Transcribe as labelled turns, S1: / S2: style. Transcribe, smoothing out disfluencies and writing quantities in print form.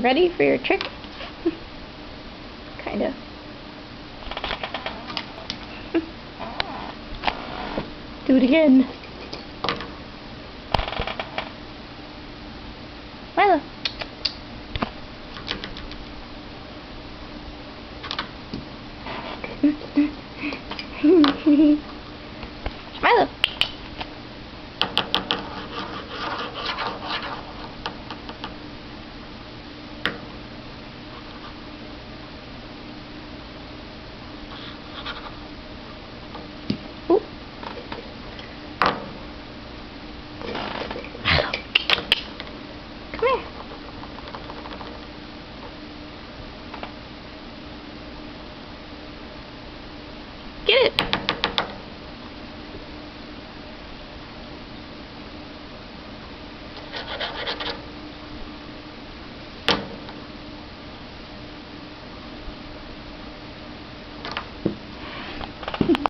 S1: Ready for your trick? Kinda. Do it again. Milo. Milo. Ooh. Milo. Come here. Get it.